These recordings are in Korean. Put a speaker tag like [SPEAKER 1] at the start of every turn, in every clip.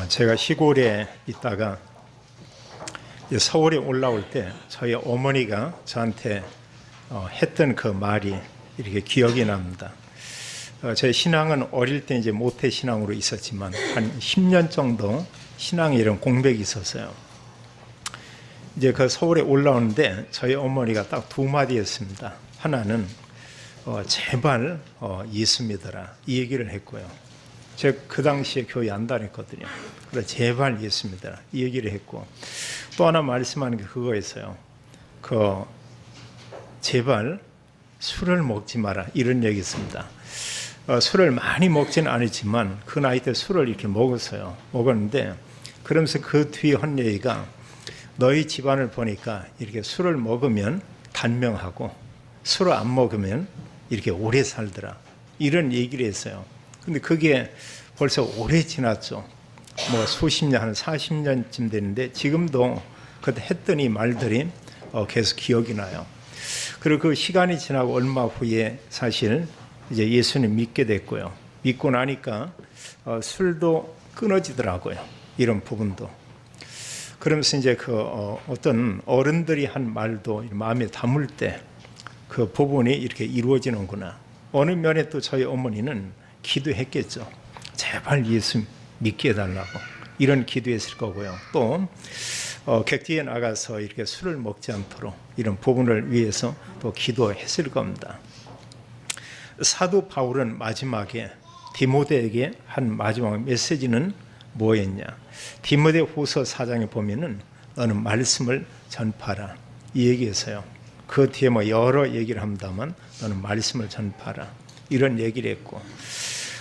[SPEAKER 1] 제가 시골에 있다가 이제 서울에 올라올 때 저희 어머니가 저한테 했던 그 말이 이렇게 기억이 납니다. 제 신앙은 어릴 때 이제 모태 신앙으로 있었지만 한 10년 정도 신앙에 이런 공백이 있었어요. 이제 그 서울에 올라오는데 저희 어머니가 딱 두 마디 했습니다. 하나는 제발 예수 믿어라 이 얘기를 했고요. 제가 그 당시에 교회 안 다녔거든요. 그래서 제발 예수 믿어라 이 얘기를 했고, 또 하나 말씀하는 게 그거였어요. 제발 술을 먹지 마라 이런 얘기 있습니다. 술을 많이 먹지는 않았지만 그 나이 때 술을 이렇게 먹었는데 그러면서 그 뒤에 한 얘기가, 너희 집안을 보니까 이렇게 술을 먹으면 단명하고 술을 안 먹으면 이렇게 오래 살더라 이런 얘기를 했어요. 근데 그게 벌써 오래 지났죠. 뭐 수십 년, 한 40년쯤 됐는데 지금도 그때 했던 이 말들이 계속 기억이 나요. 그리고 그 시간이 지나고 얼마 후에 사실 이제 예수님 믿게 됐고요. 믿고 나니까 술도 끊어지더라고요. 이런 부분도. 그러면서 이제 어떤 어른들이 한 말도 마음에 담을 때 그 부분이 이렇게 이루어지는구나. 어느 면에 또 저희 어머니는 기도했겠죠. 제발 예수 믿게 해달라고 이런 기도했을 거고요. 또 객지에 나가서 이렇게 술을 먹지 않도록 이런 부분을 위해서 또 기도했을 겁니다. 사도 바울은 마지막에 디모데에게 한 마지막 메시지는 뭐였냐? 디모데 후서 4장에 보면은 너는 말씀을 전파하라 이 얘기에서요. 그 뒤에 뭐 여러 얘기를 합니다만 너는 말씀을 전파하라 이런 얘기를 했고,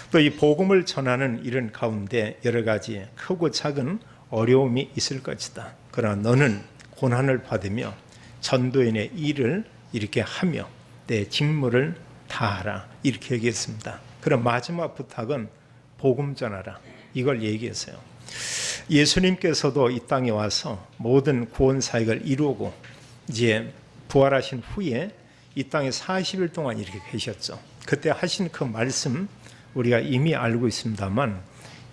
[SPEAKER 1] 또 이 복음을 전하는 이런 가운데 여러 가지 크고 작은 어려움이 있을 것이다. 그러나 너는 고난을 받으며 전도인의 일을 이렇게 하며 내 직무를 다하라 이렇게 얘기했습니다. 그럼 마지막 부탁은 복음 전하라 이걸 얘기했어요. 예수님께서도 이 땅에 와서 모든 구원 사역을 이루고 이제 부활하신 후에 이 땅에 40일 동안 이렇게 계셨죠. 그때 하신 그 말씀 우리가 이미 알고 있습니다만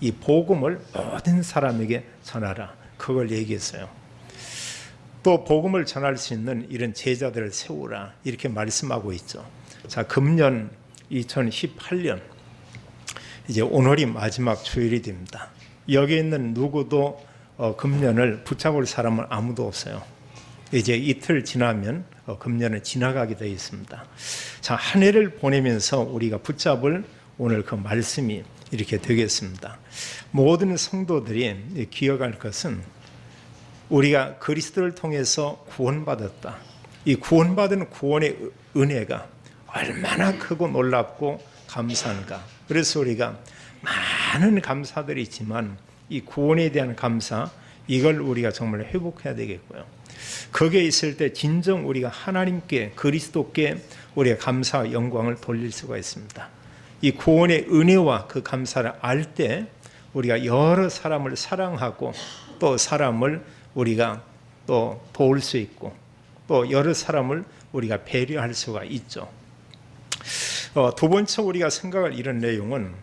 [SPEAKER 1] 이 복음을 모든 사람에게 전하라 그걸 얘기했어요. 또 복음을 전할 수 있는 이런 제자들을 세우라 이렇게 말씀하고 있죠. 자, 금년 2018년 이제 오늘이 마지막 주일이 됩니다. 여기 있는 누구도 금년을 붙잡을 사람은 아무도 없어요. 이제 이틀 지나면 금년은 지나가게 되어 있습니다. 자, 한 해를 보내면서 우리가 붙잡을 오늘 그 말씀이 이렇게 되겠습니다. 모든 성도들이 기억할 것은 우리가 그리스도를 통해서 구원받았다. 이 구원받은 구원의 은혜가 얼마나 크고 놀랍고 감사한가. 그래서 우리가 많은 감사들이 있지만 이 구원에 대한 감사, 이걸 우리가 정말 회복해야 되겠고요. 거기에 있을 때 진정 우리가 하나님께, 그리스도께 우리가 감사와 영광을 돌릴 수가 있습니다. 이 구원의 은혜와 그 감사를 알 때 우리가 여러 사람을 사랑하고 또 사람을 우리가 또 도울 수 있고 또 여러 사람을 우리가 배려할 수가 있죠. 두 번째 우리가 생각할 이런 내용은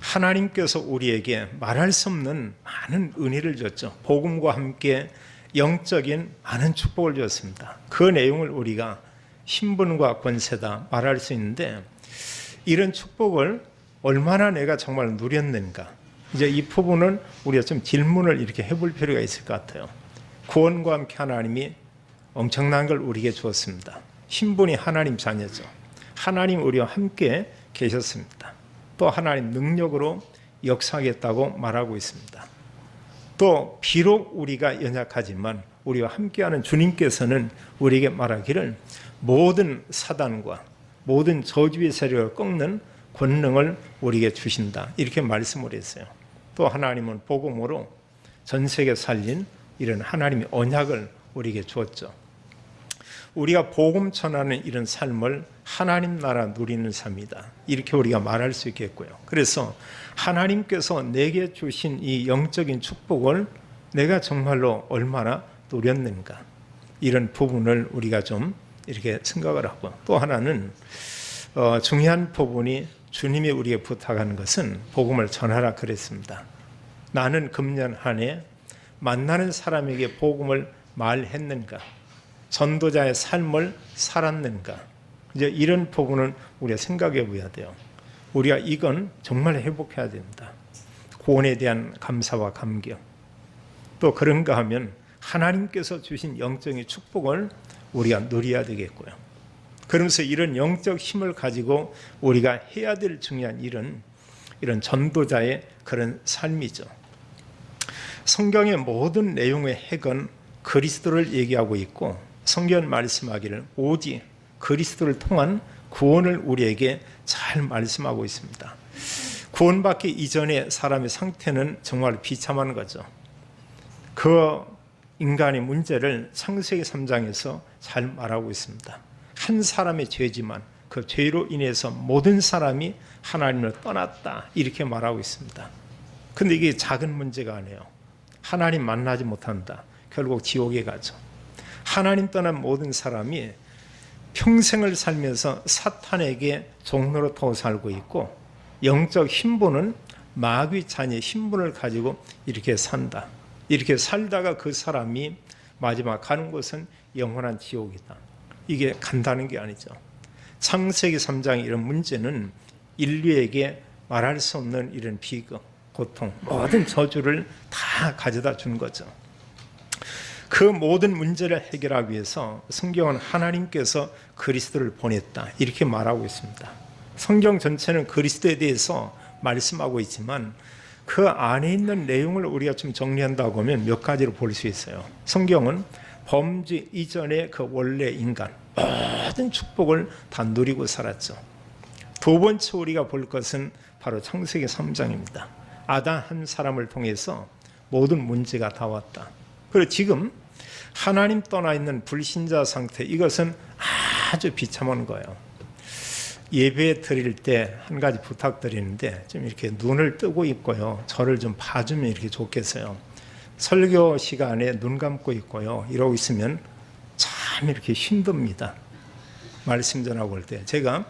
[SPEAKER 1] 하나님께서 우리에게 말할 수 없는 많은 은혜를 줬죠. 복음과 함께 영적인 많은 축복을 줬습니다. 그 내용을 우리가 신분과 권세다 말할 수 있는데, 이런 축복을 얼마나 내가 정말 누렸는가, 이제 이 부분은 우리가 좀 질문을 이렇게 해볼 필요가 있을 것 같아요. 구원과 함께 하나님이 엄청난 걸 우리에게 주었습니다. 신분이 하나님 자녀죠. 하나님 우리와 함께 계셨습니다. 또 하나님 능력으로 역사하겠다고 말하고 있습니다. 또 비록 우리가 연약하지만 우리와 함께하는 주님께서는 우리에게 말하기를 모든 사단과 모든 저주의 세력을 꺾는 권능을 우리에게 주신다 이렇게 말씀을 했어요. 또 하나님은 복음으로 전 세계 살린 이런 하나님의 언약을 우리에게 주었죠. 우리가 복음 전하는 이런 삶을 하나님 나라 누리는 삶이다 이렇게 우리가 말할 수 있겠고요. 그래서 하나님께서 내게 주신 이 영적인 축복을 내가 정말로 얼마나 누렸는가, 이런 부분을 우리가 좀 이렇게 생각을 하고, 또 하나는 중요한 부분이 주님이 우리에게 부탁하는 것은 복음을 전하라 그랬습니다. 나는 금년 한 해 만나는 사람에게 복음을 말했는가? 전도자의 삶을 살았는가? 이제 이런 부분은 우리가 생각해 봐야 돼요. 우리가 이건 정말 회복해야 됩니다. 구원에 대한 감사와 감격. 또 그런가 하면 하나님께서 주신 영적인 축복을 우리가 누려야 되겠고요. 그러면서 이런 영적 힘을 가지고 우리가 해야 될 중요한 일은 이런 전도자의 그런 삶이죠. 성경의 모든 내용의 핵은 그리스도를 얘기하고 있고 성경 말씀하기를 오직 그리스도를 통한 구원을 우리에게 잘 말씀하고 있습니다. 구원받기 이전의 사람의 상태는 정말 비참한 거죠. 그 인간의 문제를 창세기 3장에서 잘 말하고 있습니다. 한 사람의 죄지만 그 죄로 인해서 모든 사람이 하나님을 떠났다 이렇게 말하고 있습니다. 근데 이게 작은 문제가 아니에요. 하나님 만나지 못한다. 결국 지옥에 가죠. 하나님 떠난 모든 사람이 평생을 살면서 사탄에게 종로로 더 살고 있고 영적 신분은 마귀 자녀의 신분을 가지고 이렇게 산다. 이렇게 살다가 그 사람이 마지막 가는 곳은 영원한 지옥이다. 이게 간다는 게 아니죠. 창세기 3장의 이런 문제는 인류에게 말할 수 없는 이런 비극, 고통, 모든 저주를 다 가져다 준 거죠. 그 모든 문제를 해결하기 위해서 성경은 하나님께서 그리스도를 보냈다 이렇게 말하고 있습니다. 성경 전체는 그리스도에 대해서 말씀하고 있지만 그 안에 있는 내용을 우리가 좀 정리한다고 하면 몇 가지로 볼 수 있어요. 성경은 범죄 이전의 그 원래 인간 모든 축복을 다 누리고 살았죠. 두 번째 우리가 볼 것은 바로 창세기 3장입니다. 아담 한 사람을 통해서 모든 문제가 다 왔다. 그리고 지금 하나님 떠나 있는 불신자 상태, 이것은 아주 비참한 거예요. 예배 드릴 때 한 가지 부탁드리는데 좀 이렇게 눈을 뜨고 있고요. 저를 좀 봐주면 이렇게 좋겠어요. 설교 시간에 눈 감고 있고요. 이러고 있으면 참 이렇게 힘듭니다. 말씀 전하고 올 때. 제가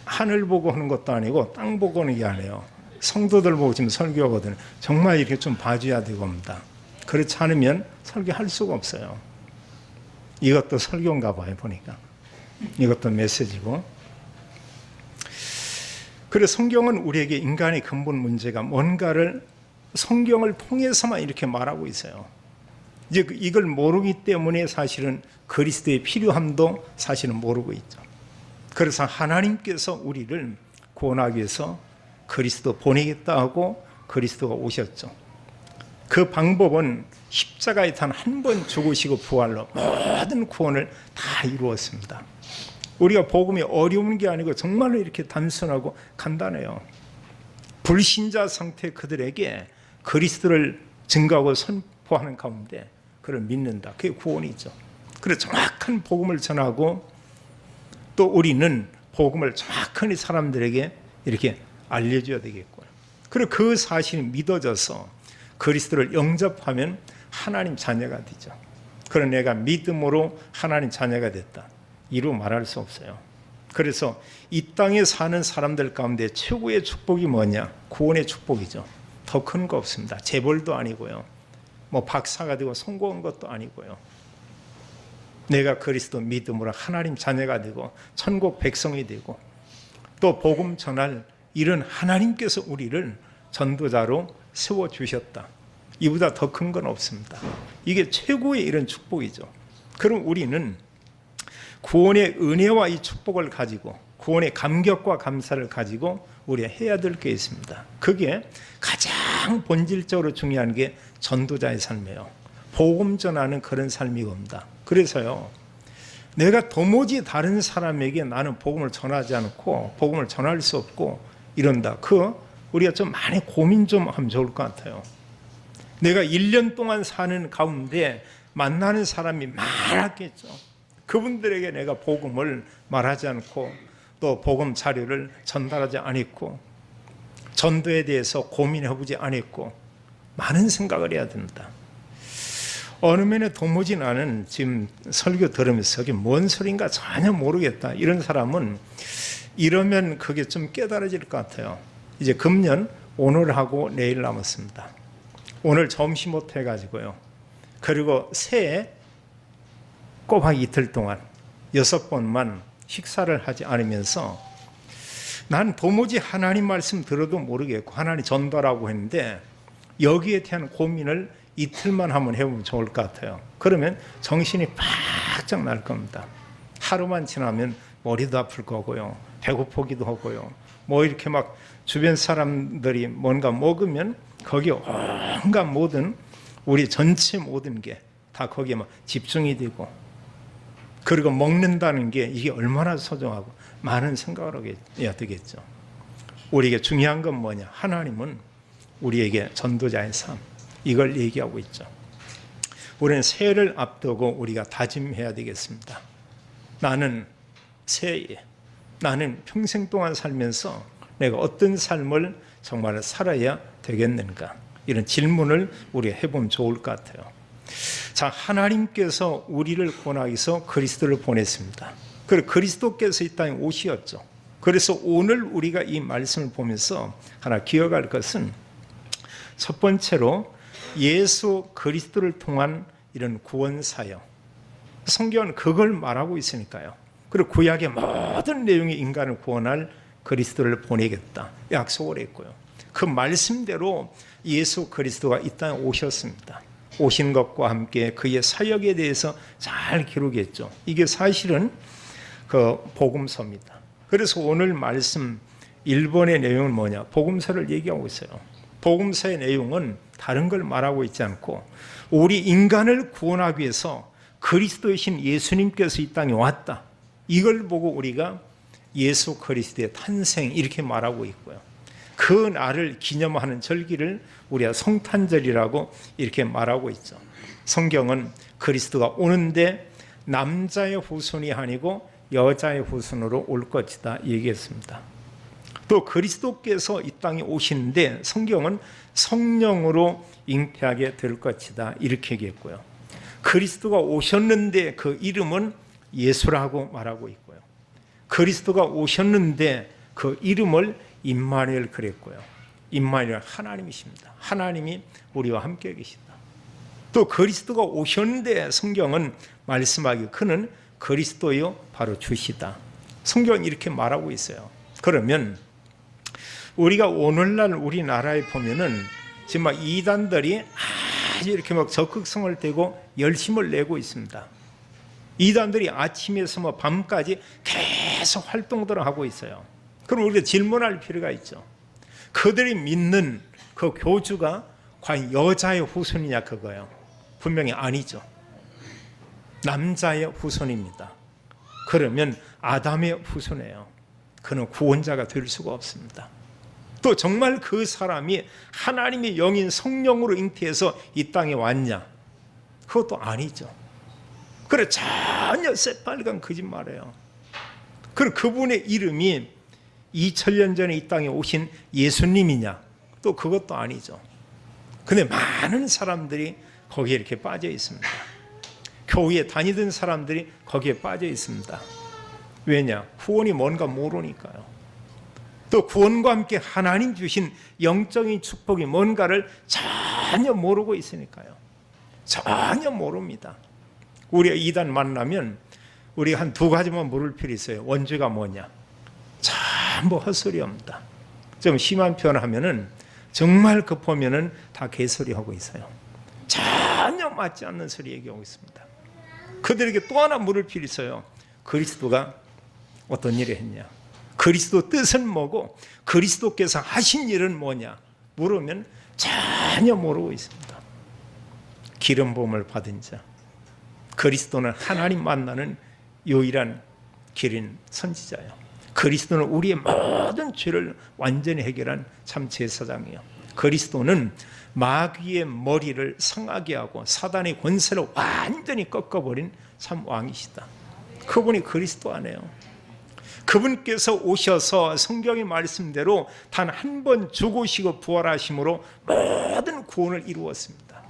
[SPEAKER 1] 하늘 보고 하는 것도 아니고 땅 보고 하는 게 아니에요. 성도들 보고 지금 설교하거든요. 정말 이렇게 좀 봐줘야 되고 합니다. 그렇지 않으면 설교할 수가 없어요. 이것도 설교인가 봐요, 보니까. 이것도 메시지고. 그래서 성경은 우리에게 인간의 근본 문제가 뭔가를 성경을 통해서만 이렇게 말하고 있어요. 이제 이걸 모르기 때문에 사실은 그리스도의 필요함도 사실은 모르고 있죠. 그래서 하나님께서 우리를 구원하기 위해서 그리스도 보내겠다 하고 그리스도가 오셨죠. 그 방법은 십자가에 단 한 번 죽으시고 부활로 모든 구원을 다 이루었습니다. 우리가 복음이 어려운 게 아니고 정말로 이렇게 단순하고 간단해요. 불신자 상태 그들에게 그리스도를 증거하고 선포하는 가운데 그를 믿는다. 그게 구원이죠. 그래서 정확한 복음을 전하고 또 우리는 복음을 정확히 사람들에게 이렇게 알려줘야 되겠고요. 그리고 그 사실이 믿어져서 그리스도를 영접하면 하나님 자녀가 되죠. 그런 내가 믿음으로 하나님 자녀가 됐다. 이루 말할 수 없어요. 그래서 이 땅에 사는 사람들 가운데 최고의 축복이 뭐냐? 구원의 축복이죠. 더 큰 거 없습니다. 재벌도 아니고요. 뭐 박사가 되고 성공한 것도 아니고요. 내가 그리스도 믿음으로 하나님 자녀가 되고 천국 백성이 되고 또 복음 전할 이런 하나님께서 우리를 전도자로 세워주셨다. 이보다 더 큰 건 없습니다. 이게 최고의 이런 축복이죠. 그럼 우리는 구원의 은혜와 이 축복을 가지고 구원의 감격과 감사를 가지고 우리가 해야 될 게 있습니다. 그게 가장 본질적으로 중요한 게 전도자의 삶이에요. 복음 전하는 그런 삶이 겁니다. 그래서요, 내가 도무지 다른 사람에게 나는 복음을 전하지 않고 복음을 전할 수 없고 이런다. 우리가 좀 많이 고민 좀 하면 좋을 것 같아요. 내가 1년 동안 사는 가운데 만나는 사람이 많았겠죠. 그분들에게 내가 복음을 말하지 않고 또 복음 자료를 전달하지 않았고 전도에 대해서 고민해보지 않았고 많은 생각을 해야 된다. 어느 면에 도무지 나는 지금 설교 들으면서 이게 뭔 소린가 전혀 모르겠다. 이런 사람은 이러면 그게 좀 깨달아질 것 같아요. 이제 금년 오늘하고 내일 남았습니다. 오늘 점심부터 해가지고요. 그리고 새해 꼬박 이틀 동안 6번만 식사를 하지 않으면서 난 도무지 하나님 말씀 들어도 모르겠고 하나님 전도라고 했는데 여기에 대한 고민을 이틀만 한번 해보면 좋을 것 같아요. 그러면 정신이 바짝 날 겁니다. 하루만 지나면 머리도 아플 거고요. 배고프기도 하고요. 뭐 이렇게 막 주변 사람들이 뭔가 먹으면 거기에 온갖 모든 우리 전체 모든 게 다 거기에 막 집중이 되고 그리고 먹는다는 게 이게 얼마나 소중하고 많은 생각을 하게 해야 되겠죠. 우리에게 중요한 건 뭐냐? 하나님은 우리에게 전도자의 삶, 이걸 얘기하고 있죠. 우리는 새해를 앞두고 우리가 다짐해야 되겠습니다. 나는 새해, 나는 평생 동안 살면서 내가 어떤 삶을 정말 살아야 되겠는가? 이런 질문을 우리가 해보면 좋을 것 같아요. 자, 하나님께서 우리를 구원하기 위해서 그리스도를 보냈습니다. 그리고 그리스도께서 이 땅에 오셨죠. 그래서 오늘 우리가 이 말씀을 보면서 하나 기억할 것은 첫 번째로 예수 그리스도를 통한 이런 구원 사역. 성경은 그걸 말하고 있으니까요. 그리고 구약의 모든 내용이 인간을 구원할 그리스도를 보내겠다 약속을 했고요. 그 말씀대로 예수 그리스도가 이 땅에 오셨습니다. 오신 것과 함께 그의 사역에 대해서 잘 기록했죠. 이게 사실은 그 복음서입니다. 그래서 오늘 말씀 1번의 내용은 뭐냐? 복음서를 얘기하고 있어요. 복음서의 내용은 다른 걸 말하고 있지 않고 우리 인간을 구원하기 위해서 그리스도이신 예수님께서 이 땅에 왔다. 이걸 보고 우리가 예수 그리스도의 탄생 이렇게 말하고 있고요. 그 날을 기념하는 절기를 우리가 성탄절이라고 이렇게 말하고 있죠. 성경은 그리스도가 오는데 남자의 후손이 아니고 여자의 후손으로 올 것이다 얘기했습니다. 또 그리스도께서 이 땅에 오시는데 성경은 성령으로 잉태하게 될 것이다 이렇게 얘기했고요. 그리스도가 오셨는데 그 이름은 예수라고 말하고 있고요. 그리스도가 오셨는데 그 이름을 임마누엘 그랬고요. 임마누엘 하나님이십니다. 하나님이 우리와 함께 계시다. 또 그리스도가 오셨는데 성경은 말씀하기 그는 그리스도요 바로 주시다. 성경은 이렇게 말하고 있어요. 그러면 우리가 오늘날 우리나라에 보면은 지금 막 이단들이 아주 이렇게 막 적극성을 떼고 열심을 내고 있습니다. 이단들이 아침에서 뭐 밤까지 계속 활동들을 하고 있어요. 그럼 우리가 질문할 필요가 있죠. 그들이 믿는 그 교주가 과연 여자의 후손이냐 그거예요. 분명히 아니죠. 남자의 후손입니다. 그러면 아담의 후손이에요. 그는 구원자가 될 수가 없습니다. 또 정말 그 사람이 하나님의 영인 성령으로 잉태해서 이 땅에 왔냐? 그것도 아니죠. 그래 전혀 새빨간 거짓말이에요. 그리고 그분의 이름이 2000년 전에 이 땅에 오신 예수님이냐? 또 그것도 아니죠. 근데 많은 사람들이 거기에 이렇게 빠져 있습니다. 교회에 다니던 사람들이 거기에 빠져 있습니다. 왜냐? 구원이 뭔가 모르니까요. 또 구원과 함께 하나님 주신 영적인 축복이 뭔가를 전혀 모르고 있으니까요. 전혀 모릅니다. 우리가 이단 만나면 우리가 한 두 가지만 물을 필요 있어요. 원죄가 뭐냐? 전부 헛소리입니다. 좀 심한 표현 하면은 정말 급하면은 다 개소리하고 있어요. 전혀 맞지 않는 소리 얘기하고 있습니다. 그들에게 또 하나 물을 필요 있어요. 그리스도가 어떤 일을 했냐? 그리스도 뜻은 뭐고 그리스도께서 하신 일은 뭐냐? 물으면 전혀 모르고 있습니다. 기름 부음을 받은 자, 그리스도는 하나님 만나는 유일한 길인 선지자예요. 그리스도는 우리의 모든 죄를 완전히 해결한 참 제사장이에요. 그리스도는 마귀의 머리를 상하게 하고 사단의 권세를 완전히 꺾어버린 참 왕이시다. 그분이 그리스도 아니에요. 그분께서 오셔서 성경의 말씀대로 단 한 번 죽으시고 부활하심으로 모든 구원을 이루었습니다.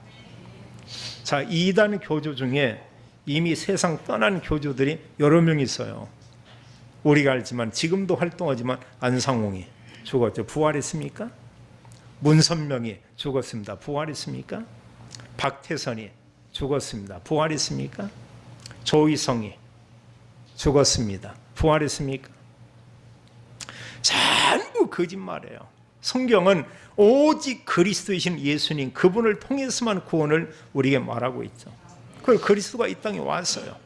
[SPEAKER 1] 자, 이단 교주 중에 이미 세상 떠난 교주들이 여러 명 있어요. 우리가 알지만 지금도 활동하지만 안상홍이 죽었죠. 부활했습니까? 문선명이 죽었습니다. 부활했습니까? 박태선이 죽었습니다. 부활했습니까? 조희성이 죽었습니다. 부활했습니까? 전부 거짓말이에요. 성경은 오직 그리스도이신 예수님, 그분을 통해서만 구원을 우리에게 말하고 있죠. 그 그리스도가 이 땅에 왔어요.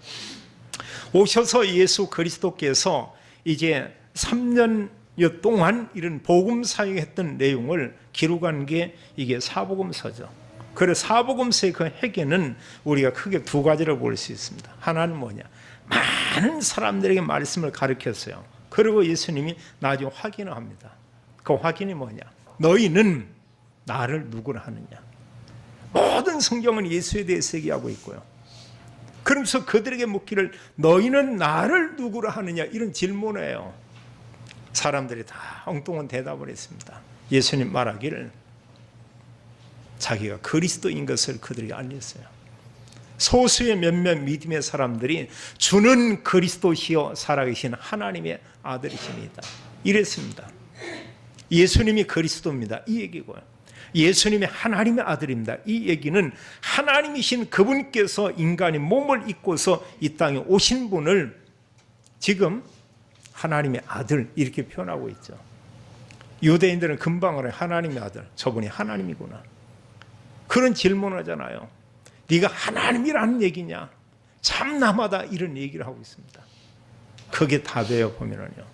[SPEAKER 1] 오셔서 예수 그리스도께서 이제 3년여 동안 이런 복음 사역했던 내용을 기록한 게 이게 사복음서죠. 그래서 사복음서의 그 핵에는 우리가 크게 두 가지를 볼 수 있습니다. 하나는 뭐냐? 많은 사람들에게 말씀을 가르쳤어요. 그리고 예수님이 나중에 확인을 합니다. 그 확인이 뭐냐? 너희는 나를 누구라 하느냐? 모든 성경은 예수에 대해서 얘기하고 있고요. 그러면서 그들에게 묻기를 너희는 나를 누구라 하느냐? 이런 질문이에요. 사람들이 다 엉뚱한 대답을 했습니다. 예수님 말하기를 자기가 그리스도인 것을 그들에게 알렸어요. 소수의 몇몇 믿음의 사람들이 주는 그리스도시요 살아계신 하나님의 아들이십니다. 이랬습니다. 예수님이 그리스도입니다. 이 얘기고요. 예수님이 하나님의 아들입니다. 이 얘기는 하나님이신 그분께서 인간의 몸을 입고서 이 땅에 오신 분을 지금 하나님의 아들 이렇게 표현하고 있죠. 유대인들은 금방 알아요. 하나님의 아들, 저분이 하나님이구나. 그런 질문을 하잖아요. 네가 하나님이라는 얘기냐? 참남하다 이런 얘기를 하고 있습니다. 그게 답이에요. 보면은요.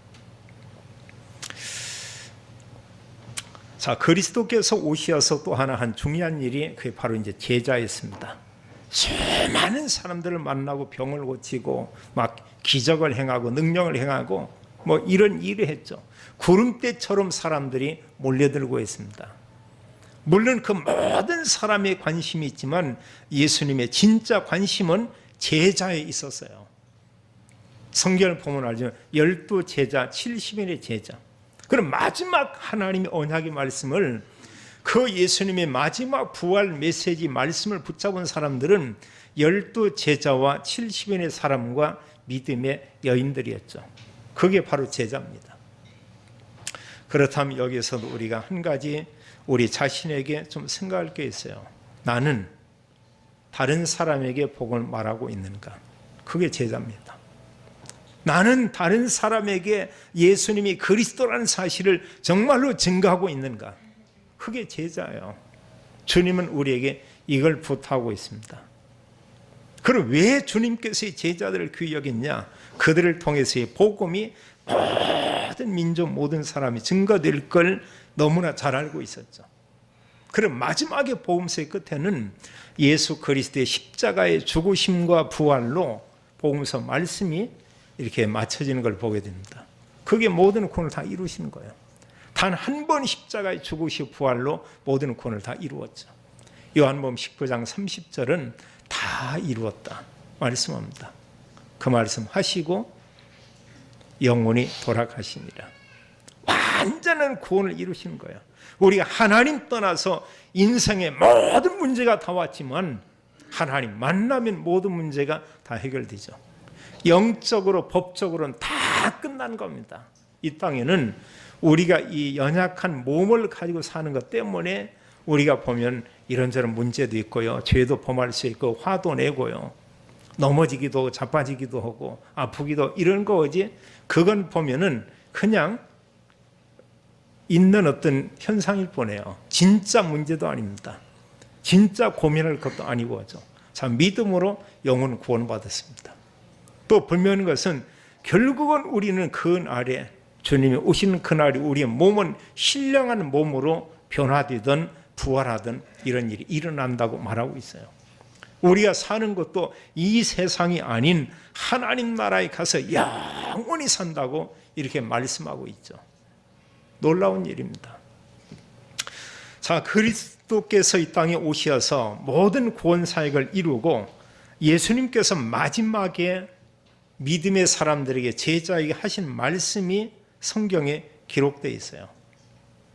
[SPEAKER 1] 자, 그리스도께서 오셔서 또 하나 한 중요한 일이 그게 바로 이제 제자였습니다. 수많은 사람들을 만나고 병을 고치고 막 기적을 행하고 능력을 행하고 뭐 이런 일을 했죠. 구름대처럼 사람들이 몰려들고 있습니다. 물론 그 모든 사람의 관심이 있지만 예수님의 진짜 관심은 제자에 있었어요. 성경을 보면 알지만 12 제자, 70인의 제자. 그럼 마지막 하나님의 언약의 말씀을 그 예수님의 마지막 부활 메시지 말씀을 붙잡은 사람들은 12 제자와 70인의 사람과 믿음의 여인들이었죠. 그게 바로 제자입니다. 그렇다면 여기서도 우리가 한 가지 우리 자신에게 좀 생각할 게 있어요. 나는 다른 사람에게 복을 말하고 있는가? 그게 제자입니다. 나는 다른 사람에게 예수님이 그리스도라는 사실을 정말로 증거하고 있는가? 그게 제자예요. 주님은 우리에게 이걸 부탁하고 있습니다. 그럼 왜 주님께서 이 제자들을 귀히 여겼냐? 그들을 통해서의 복음이 모든 민족 모든 사람이 증거될 걸 너무나 잘 알고 있었죠. 그럼 마지막에 복음서의 끝에는 예수 그리스도의 십자가의 죽으심과 부활로 복음서 말씀이 이렇게 맞춰지는 걸 보게 됩니다. 그게 모든 구원을 다 이루시는 거예요. 단 한 번 십자가의 죽으시고 부활로 모든 구원을 다 이루었죠. 요한복음 19장 30절은 다 이루었다 말씀합니다. 그 말씀 하시고 영원히 돌아가시니라. 완전한 구원을 이루시는 거예요. 우리가 하나님 떠나서 인생의 모든 문제가 다 왔지만 하나님 만나면 모든 문제가 다 해결되죠. 영적으로 법적으로는 다 끝난 겁니다. 이 땅에는 우리가 이 연약한 몸을 가지고 사는 것 때문에 우리가 보면 이런저런 문제도 있고요. 죄도 범할 수 있고 화도 내고요. 넘어지기도 하고 자빠지기도 하고 아프기도 이런 거지. 그건 보면은 그냥 있는 어떤 현상일 뿐이에요. 진짜 문제도 아닙니다. 진짜 고민할 것도 아니고죠. 자, 믿음으로 영혼 구원받았습니다. 또 분명한 것은 결국은 우리는 그 날에 주님이 오시는 그날이 우리의 몸은 신령한 몸으로 변화되든 부활하든 이런 일이 일어난다고 말하고 있어요. 우리가 사는 것도 이 세상이 아닌 하나님 나라에 가서 영원히 산다고 이렇게 말씀하고 있죠. 놀라운 일입니다. 자, 그리스도께서 이 땅에 오셔서 모든 구원 사역을 이루고 예수님께서 마지막에 믿음의 사람들에게 제자에게 하신 말씀이 성경에 기록되어 있어요.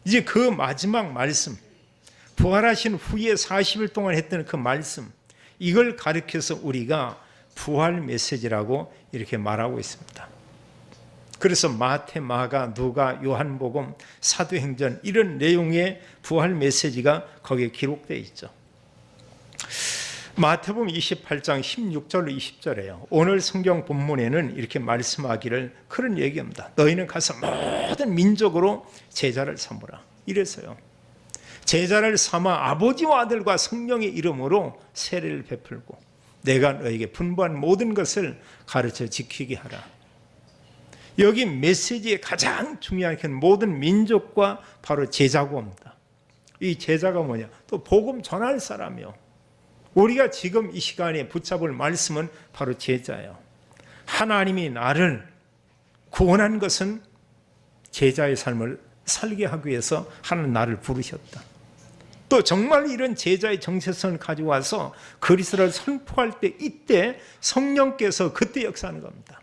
[SPEAKER 1] 이제 그 마지막 말씀, 부활하신 후에 40일 동안 했던 그 말씀, 이걸 가르쳐서 우리가 부활 메시지라고 이렇게 말하고 있습니다. 그래서 마태, 마가, 누가, 요한복음, 사도행전 이런 내용의 부활 메시지가 거기에 기록되어 있죠. 마태복음 28장 16절로 20절에요. 오늘 성경 본문에는 이렇게 말씀하기를 그런 얘기합니다. 너희는 가서 모든 민족으로 제자를 삼으라. 이래서요. 제자를 삼아 아버지와 아들과 성령의 이름으로 세례를 베풀고 내가 너에게 분부한 모든 것을 가르쳐 지키게 하라. 여기 메시지의 가장 중요한 건 모든 민족과 바로 제자고 옵니다. 이 제자가 뭐냐? 또 복음 전할 사람이요. 우리가 지금 이 시간에 붙잡을 말씀은 바로 제자예요. 하나님이 나를 구원한 것은 제자의 삶을 살게 하기 위해서 하나님 나를 부르셨다. 또 정말 이런 제자의 정체성을 가지고 와서 그리스도를 선포할 때 이때 성령께서 그때 역사하는 겁니다.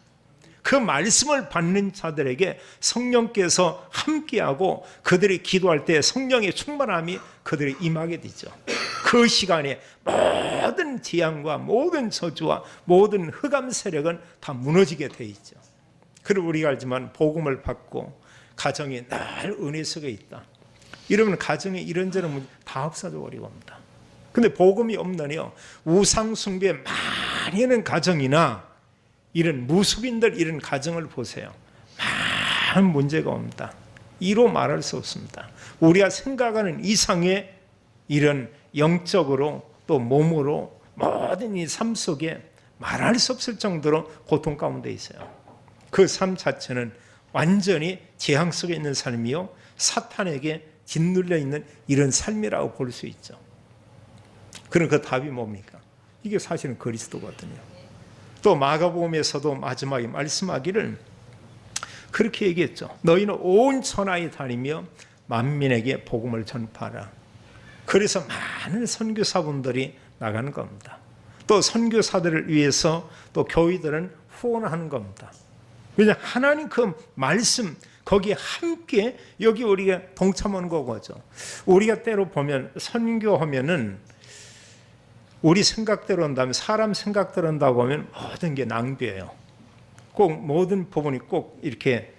[SPEAKER 1] 그 말씀을 받는 자들에게 성령께서 함께하고 그들이 기도할 때 성령의 충만함이 그들이 임하게 되죠. 그 시간에 모든 재앙과 모든 저주와 모든 흑암 세력은 다 무너지게 돼 있죠. 그리고 우리가 알지만 복음을 받고 가정이 늘 은혜 속에 있다. 이러면 가정에 이런저런 문제 다 없어져 버리고 옵니다. 근데 복음이 없느니요, 우상 숭배 많이 하는 가정이나 이런 무속인들 이런 가정을 보세요. 많은 문제가 옵니다. 이로 말할 수 없습니다. 우리가 생각하는 이상의 이런 영적으로 또 몸으로 모든 이 삶 속에 말할 수 없을 정도로 고통 가운데 있어요. 그 삶 자체는 완전히 재앙 속에 있는 삶이요, 사탄에게 짓눌려 있는 이런 삶이라고 볼 수 있죠. 그럼 그 답이 뭡니까? 이게 사실은 그리스도거든요. 또 마가복음에서도 마지막에 말씀하기를 그렇게 얘기했죠. 너희는 온 천하에 다니며 만민에게 복음을 전파하라. 그래서 많은 선교사분들이 나가는 겁니다. 또 선교사들을 위해서 또 교회들은 후원하는 겁니다. 왜냐하면 하나님 그 말씀 거기에 함께 여기 우리가 동참하는 거죠. 우리가 때로 보면 선교하면은 우리 생각대로 한다면 사람 생각대로 한다고 하면 모든 게 낭비예요. 꼭 모든 부분이 꼭 이렇게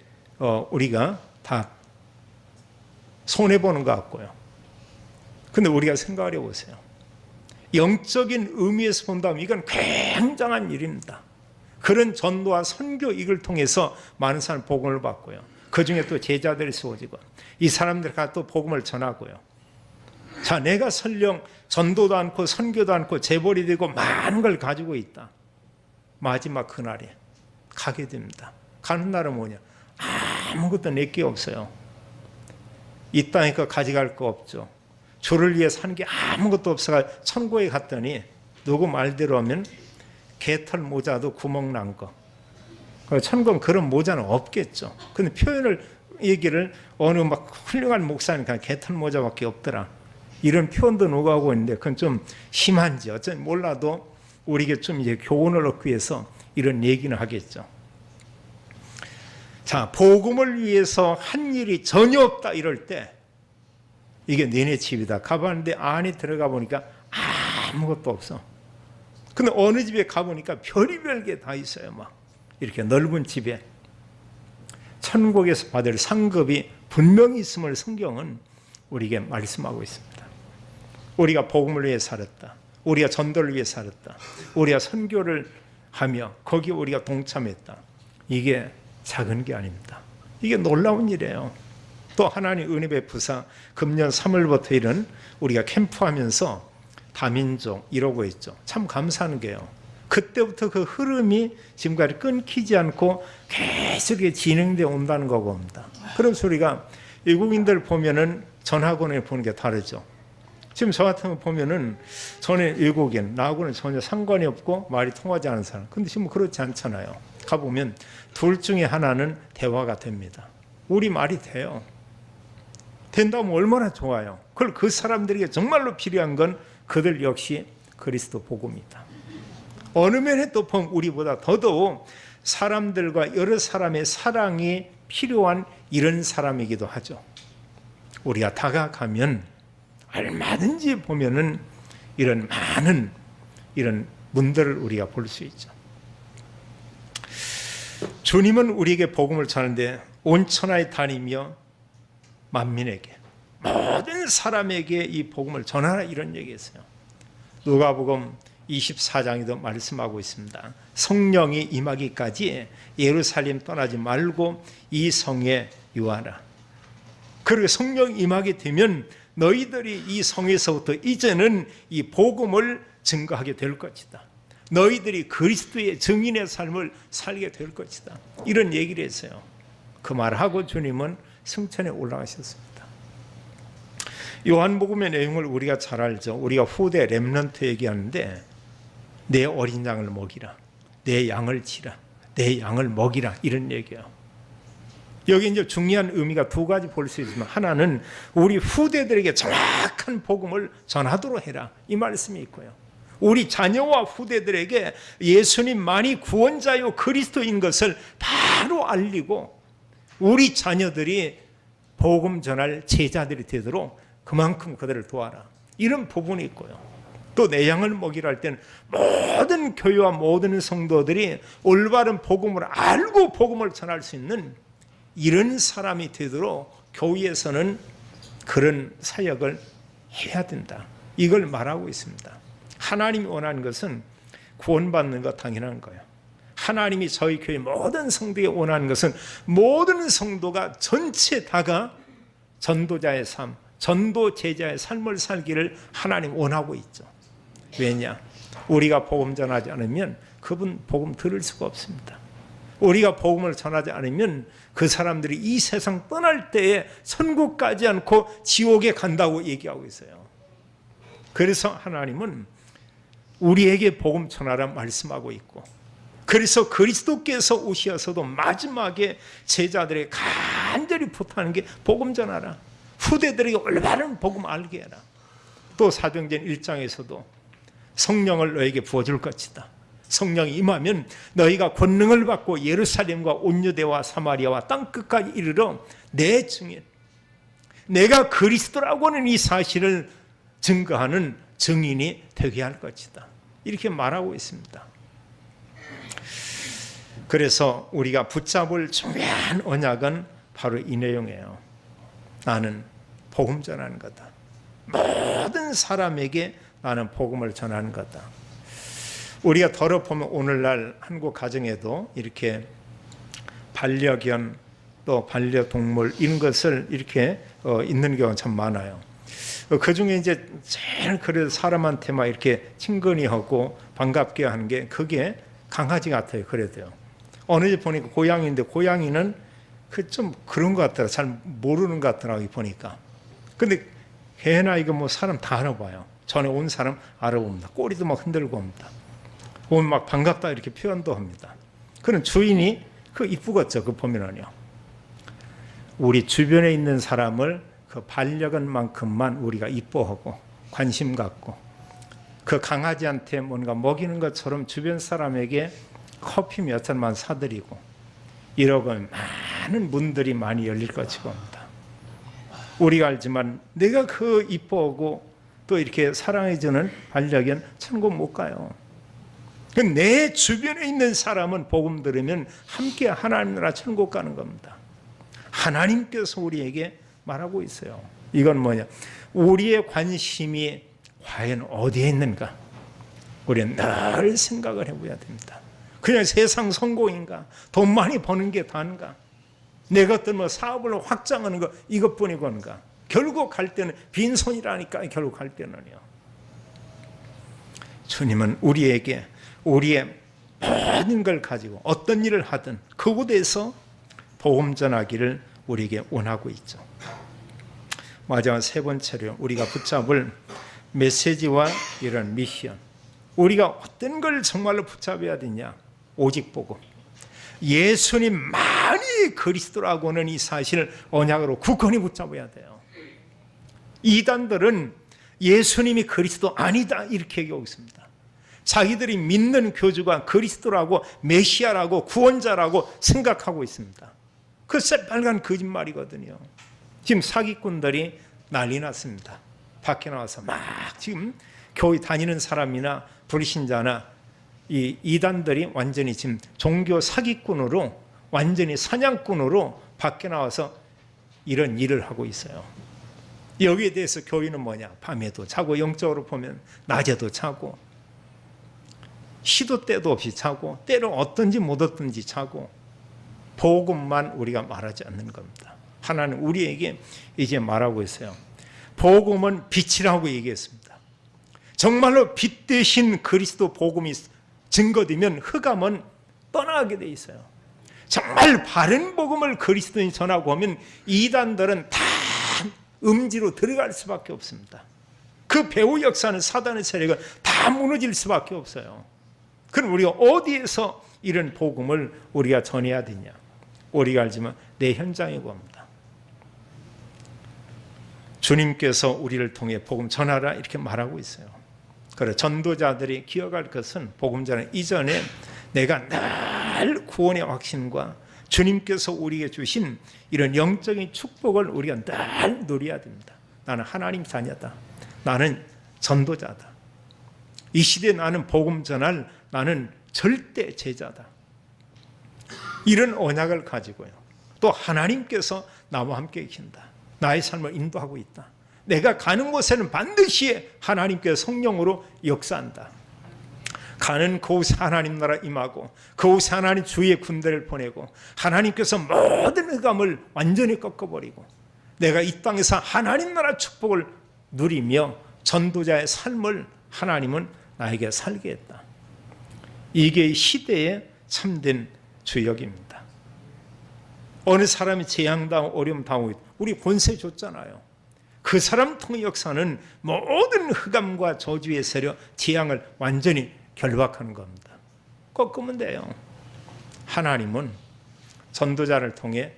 [SPEAKER 1] 우리가 다 손해보는 것 같고요. 근데 우리가 생각해 보세요. 영적인 의미에서 본다면 이건 굉장한 일입니다. 그런 전도와 선교 이걸 통해서 많은 사람 복음을 받고요. 그 중에 또 제자들이 세워지고 이 사람들과 또 복음을 전하고요. 자, 내가 설령 전도도 않고 선교도 않고 재벌이 되고 많은 걸 가지고 있다. 마지막 그날에 가게 됩니다. 가는 날은 뭐냐? 아무것도 내게 없어요. 이 땅에 거 가져갈 거 없죠. 주를 위해 사는 게 아무것도 없어가 천국에 갔더니 누구 말대로 하면 개털 모자도 구멍 난 거. 천국은 그런 모자는 없겠죠. 근데 표현을 얘기를 어느 막 훌륭한 목사니까 개털 모자밖에 없더라. 이런 표현도 녹아오고 있는데 그건 좀 심한지 어쩐지 몰라도 우리에게 좀 이제 교훈을 얻기 위해서 이런 얘기는 하겠죠. 자, 복음을 위해서 한 일이 전혀 없다 이럴 때 이게 너네 집이다. 가봤는데 안에 들어가 보니까 아무것도 없어. 근데 어느 집에 가보니까 별의별 게 다 있어요. 막 이렇게 넓은 집에 천국에서 받을 상급이 분명히 있음을 성경은 우리에게 말씀하고 있습니다. 우리가 복음을 위해 살았다. 우리가 전도를 위해 살았다. 우리가 선교를 하며 거기에 우리가 동참했다. 이게 작은 게 아닙니다. 이게 놀라운 일이에요. 또 하나님 은혜 베푸사 금년 3월부터 이런 우리가 캠프하면서 다민족 이러고 있죠. 참 감사한 게요. 그때부터 그 흐름이 지금까지 끊기지 않고 계속 진행되어 온다는 거고 옵니다. 그런 소리가 외국인들 보면은 전학원에 보는 게 다르죠. 지금 저 같은 거 보면은 전에 외국인, 나하고는 전혀 상관이 없고 말이 통하지 않은 사람. 근데 지금 그렇지 않잖아요. 가보면 둘 중에 하나는 대화가 됩니다. 우리 말이 돼요. 된다면 얼마나 좋아요. 그걸 그 사람들에게 정말로 필요한 건 그들 역시 그리스도 복음이다. 어느 면에 또 보면 우리보다 더더욱 사람들과 여러 사람의 사랑이 필요한 이런 사람이기도 하죠. 우리가 다가가면 얼마든지 보면은 이런 많은 이런 문들을 우리가 볼 수 있죠. 주님은 우리에게 복음을 전하는데 온 천하에 다니며 만민에게, 모든 사람에게 이 복음을 전하라, 이런 얘기했어요. 누가복음 24장에도 말씀하고 있습니다. 성령이 임하기까지 예루살렘 떠나지 말고 이 성에 유하라. 그리고 성령 임하게 되면 너희들이 이 성에서부터 이제는 이 복음을 증거하게 될 것이다. 너희들이 그리스도의 증인의 삶을 살게 될 것이다. 이런 얘기를 했어요. 그 말하고 주님은 승천에 올라가셨습니다. 요한복음의 내용을 우리가 잘 알죠. 우리가 후대 렘넌트 얘기하는데 내 어린 양을 먹이라, 내 양을 치라, 내 양을 먹이라, 이런 얘기예요. 여기 이제 중요한 의미가 두 가지 볼 수 있지만, 하나는 우리 후대들에게 정확한 복음을 전하도록 해라, 이 말씀이 있고요. 우리 자녀와 후대들에게 예수님만이 구원자요 그리스도인 것을 바로 알리고 우리 자녀들이 복음 전할 제자들이 되도록 그만큼 그들을 도와라, 이런 부분이 있고요. 또 내 양을 먹이라 할 때는 모든 교회와 모든 성도들이 올바른 복음을 알고 복음을 전할 수 있는 이런 사람이 되도록 교회에서는 그런 사역을 해야 된다, 이걸 말하고 있습니다. 하나님이 원하는 것은 구원받는 것 당연한 거예요. 하나님이 저희 교회 모든 성도에게 원하는 것은 모든 성도가 전체 다가 전도자의 삶, 전도 제자의 삶을 살기를 하나님 원하고 있죠. 왜냐? 우리가 복음 전하지 않으면 그분 복음 들을 수가 없습니다. 우리가 복음을 전하지 않으면 그 사람들이 이 세상 떠날 때에 천국 가지 않고 지옥에 간다고 얘기하고 있어요. 그래서 하나님은 우리에게 복음 전하라 말씀하고 있고, 그래서 그리스도께서 오셔서도 마지막에 제자들에게 간절히 부탁하는 게 복음 전하라, 후대들에게 올바른 복음 알게 해라. 또 사도행전 1장에서도 성령을 너에게 부어줄 것이다. 성령이 임하면 너희가 권능을 받고 예루살렘과 온 유대와 사마리아와 땅끝까지 이르러 내 증인, 내가 그리스도라고 하는 이 사실을 증거하는 증인이 되게 할 것이다, 이렇게 말하고 있습니다. 그래서 우리가 붙잡을 중요한 언약은 바로 이 내용이에요. 나는 복음 전하는 거다. 모든 사람에게 나는 복음을 전하는 거다. 우리가 더럽보면 오늘날 한국 가정에도 이렇게 반려견 또 반려동물 이런 것을 이렇게 있는 경우가 참 많아요. 그 중에 이제 제일 그래도 사람한테 막 이렇게 친근히 하고 반갑게 하는 게 그게 강아지 같아요. 그래도요. 어느 집 보니까 고양이인데 고양이는 그 좀 그런 것 같더라. 잘 모르는 것 같더라고 보니까. 근데 개나 이거 뭐 사람 다 알아봐요. 전에 온 사람 알아봅니다. 꼬리도 막 흔들고 옵니다. 오면 막 반갑다 이렇게 표현도 합니다. 그런 주인이 그 이쁘겠죠. 그 보면은요. 우리 주변에 있는 사람을 그 반려견만큼만 우리가 이뻐하고 관심 갖고 그 강아지한테 뭔가 먹이는 것처럼 주변 사람에게 커피 몇 잔만 사드리고 이러고 많은 문들이 많이 열릴 것이고 합니다. 우리가 알지만 내가 그 이뻐하고 또 이렇게 사랑해주는 반려견 천국 못 가요. 내 주변에 있는 사람은 복음 들으면 함께 하나님 나라 천국 가는 겁니다. 하나님께서 우리에게 말하고 있어요. 이건 뭐냐? 우리의 관심이 과연 어디에 있는가? 우리는 늘 생각을 해봐야 됩니다. 그냥 세상 성공인가? 돈 많이 버는 게 다인가? 내가 어떤 뭐 사업을 확장하는 거 이것뿐이건가? 결국 갈 때는 빈손이라니까. 결국 갈 때는요. 주님은 우리에게 우리의 모든 걸 가지고 어떤 일을 하든 그곳에서 복음 전하기를 우리에게 원하고 있죠. 마지막 세 번째로 우리가 붙잡을 메시지와 이런 미션, 우리가 어떤 걸 정말로 붙잡아야 되냐? 오직 복음, 예수님만이 그리스도라고 하는 이 사실을 언약으로 굳건히 붙잡아야 돼요. 이단들은 예수님이 그리스도 아니다 이렇게 얘기하고 있습니다. 자기들이 믿는 교주가 그리스도라고 메시아라고 구원자라고 생각하고 있습니다. 그 새빨간 거짓말이거든요. 지금 사기꾼들이 난리 났습니다. 밖에 나와서 막 지금 교회 다니는 사람이나 불신자나 이 이단들이 완전히 지금 종교 사기꾼으로 완전히 사냥꾼으로 밖에 나와서 이런 일을 하고 있어요. 여기에 대해서 교회는 뭐냐? 밤에도 자고, 영적으로 보면 낮에도 자고, 시도 때도 없이 자고, 때로 어떤지 못 어떤지 자고, 복음만 우리가 말하지 않는 겁니다. 하나님 우리에게 이제 말하고 있어요. 복음은 빛이라고 얘기했습니다. 정말로 빛 대신 그리스도 복음이 증거되면 흑암은 떠나게 돼 있어요. 정말 바른 복음을 그리스도인이 전하고 하면 이단들은 다 음지로 들어갈 수밖에 없습니다. 그 배후 역사는 사단의 세력은 다 무너질 수밖에 없어요. 그럼 우리가 어디에서 이런 복음을 우리가 전해야 되냐? 우리가 알지만 내 현장이고 합니다. 주님께서 우리를 통해 복음 전하라 이렇게 말하고 있어요. 그래, 전도자들이 기억할 것은 복음 전하기 이전에 내가 늘 구원의 확신과 주님께서 우리에게 주신 이런 영적인 축복을 우리가 늘 누려야 됩니다. 나는 하나님 자녀다. 나는 전도자다. 이 시대에 나는 복음 전할 나는 절대 제자다. 이런 언약을 가지고요. 또 하나님께서 나와 함께 계신다. 나의 삶을 인도하고 있다. 내가 가는 곳에는 반드시 하나님께서 성령으로 역사한다. 가는 그곳에 하나님 나라 임하고 그곳에 하나님 주의 군대를 보내고 하나님께서 모든 흑암을 완전히 꺾어버리고 내가 이 땅에서 하나님 나라 축복을 누리며 전도자의 삶을 하나님은 나에게 살게 했다. 이게 시대의 참된 주역입니다. 어느 사람이 재앙당하고 어려움 당하고 우리 권세 줬잖아요. 그 사람 통해 역사는 모든 흑암과 저주의 세력, 재앙을 완전히 결박하는 겁니다. 꺾으면 돼요. 하나님은 전도자를 통해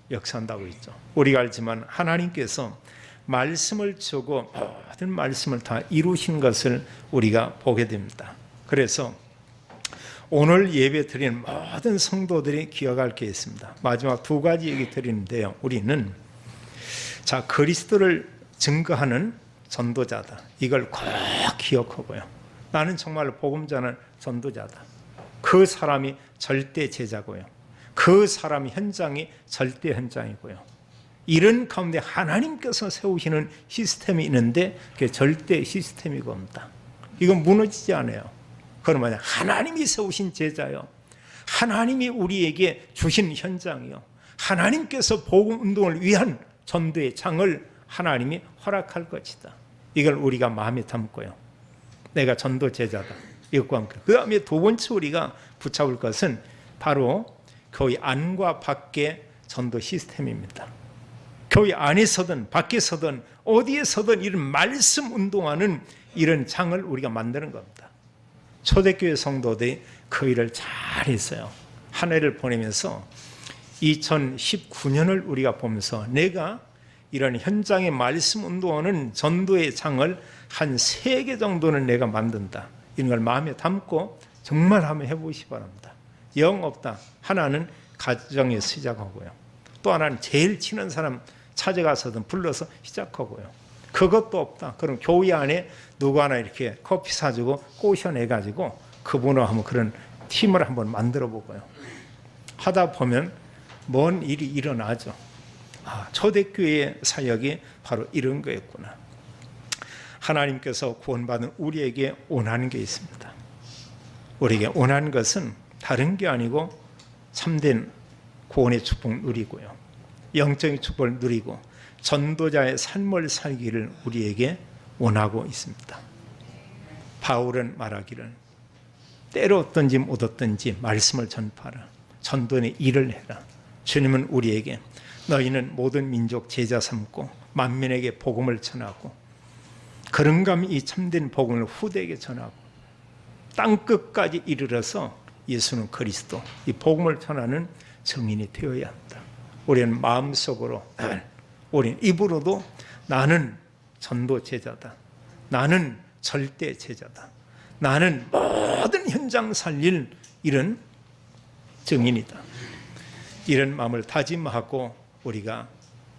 [SPEAKER 1] 역사한다고 있죠. 우리가 알지만 하나님께서 말씀을 주고 모든 말씀을 다 이루신 것을 우리가 보게 됩니다. 그래서 오늘 예배 드리는 모든 성도들이 기억할 게 있습니다. 마지막 두 가지 얘기 드리는데요. 우리는 자 그리스도를 증거하는 전도자다. 이걸 꼭 기억하고요. 나는 정말 복음 전하는 전도자다. 그 사람이 절대 제자고요. 그 사람이 현장이 절대 현장이고요. 이런 가운데 하나님께서 세우시는 시스템이 있는데 그게 절대 시스템이고 합니다. 이건 무너지지 않아요. 그건 뭐냐? 하나님이 세우신 제자요. 하나님이 우리에게 주신 현장이요. 하나님께서 복음 운동을 위한 전도의 장을 하나님이 허락할 것이다. 이걸 우리가 마음에 담고요. 내가 전도 제자다. 이것과 함께. 그 다음에 두 번째 우리가 붙잡을 것은 바로 교회 안과 밖의 전도 시스템입니다. 교회 안에서든 밖에서든 어디에서든 이런 말씀 운동하는 이런 장을 우리가 만드는 겁니다. 초대교회 성도들이 그 일을 잘 했어요. 한 해를 보내면서 2019년을 우리가 보면서 내가 이런 현장에 말씀 운동하는 전도의 장을 한 3개 정도는 내가 만든다. 이런 걸 마음에 담고 정말 한번 해보시기 바랍니다. 영 없다. 하나는 가정에서 시작하고요. 또 하나는 제일 친한 사람 찾아가서든 불러서 시작하고요. 그것도 없다. 그럼 교회 안에 누구 하나 이렇게 커피 사주고 꼬셔내가지고 그분으로 한번 그런 팀을 한번 만들어 보고요. 하다 보면 뭔 일이 일어나죠. 아, 초대교회의 사역이 바로 이런 거였구나. 하나님께서 구원받은 우리에게 원하는 게 있습니다. 우리에게 원하는 것은 다른 게 아니고 참된 구원의 축복을 누리고요. 영적인 축복을 누리고 전도자의 삶을 살기를 우리에게 원하고 있습니다. 바울은 말하기를 때로 어떤지 못 어떤지 말씀을 전파하라. 전도의 일을 해라. 주님은 우리에게 너희는 모든 민족 제자 삼고 만민에게 복음을 전하고 그런가 하면 이 참된 복음을 후대에게 전하고 땅끝까지 이르러서 예수는 그리스도 이 복음을 전하는 증인이 되어야 한다. 우리는 마음속으로 우리는 입으로도 나는 전도 제자다. 나는 절대 제자다. 나는 모든 현장 살릴 이런 증인이다. 이런 마음을 다짐하고 우리가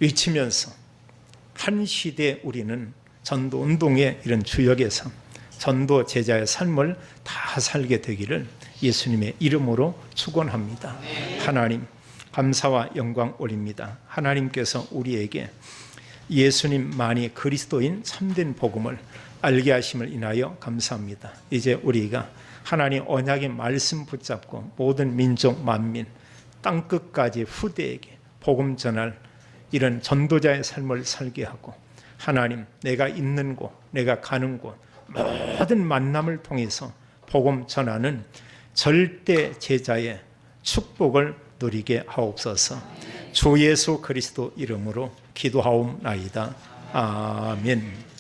[SPEAKER 1] 외치면서 한 시대 우리는 전도운동의 이런 주역의 삶, 전도 제자의 삶을 다 살게 되기를 예수님의 이름으로 축원합니다. 하나님 감사와 영광 올립니다. 하나님께서 우리에게 예수님만이 그리스도인 참된 복음을 알게 하심을 인하여 감사합니다. 이제 우리가 하나님 언약의 말씀 붙잡고 모든 민족 만민 땅끝까지 후대에게 복음 전할 이런 전도자의 삶을 살게 하고, 하나님 내가 있는 곳 내가 가는 곳 모든 만남을 통해서 복음 전하는 절대 제자의 축복을 누리게 하옵소서. 주 예수 그리스도 이름으로 기도하옵나이다. 아멘.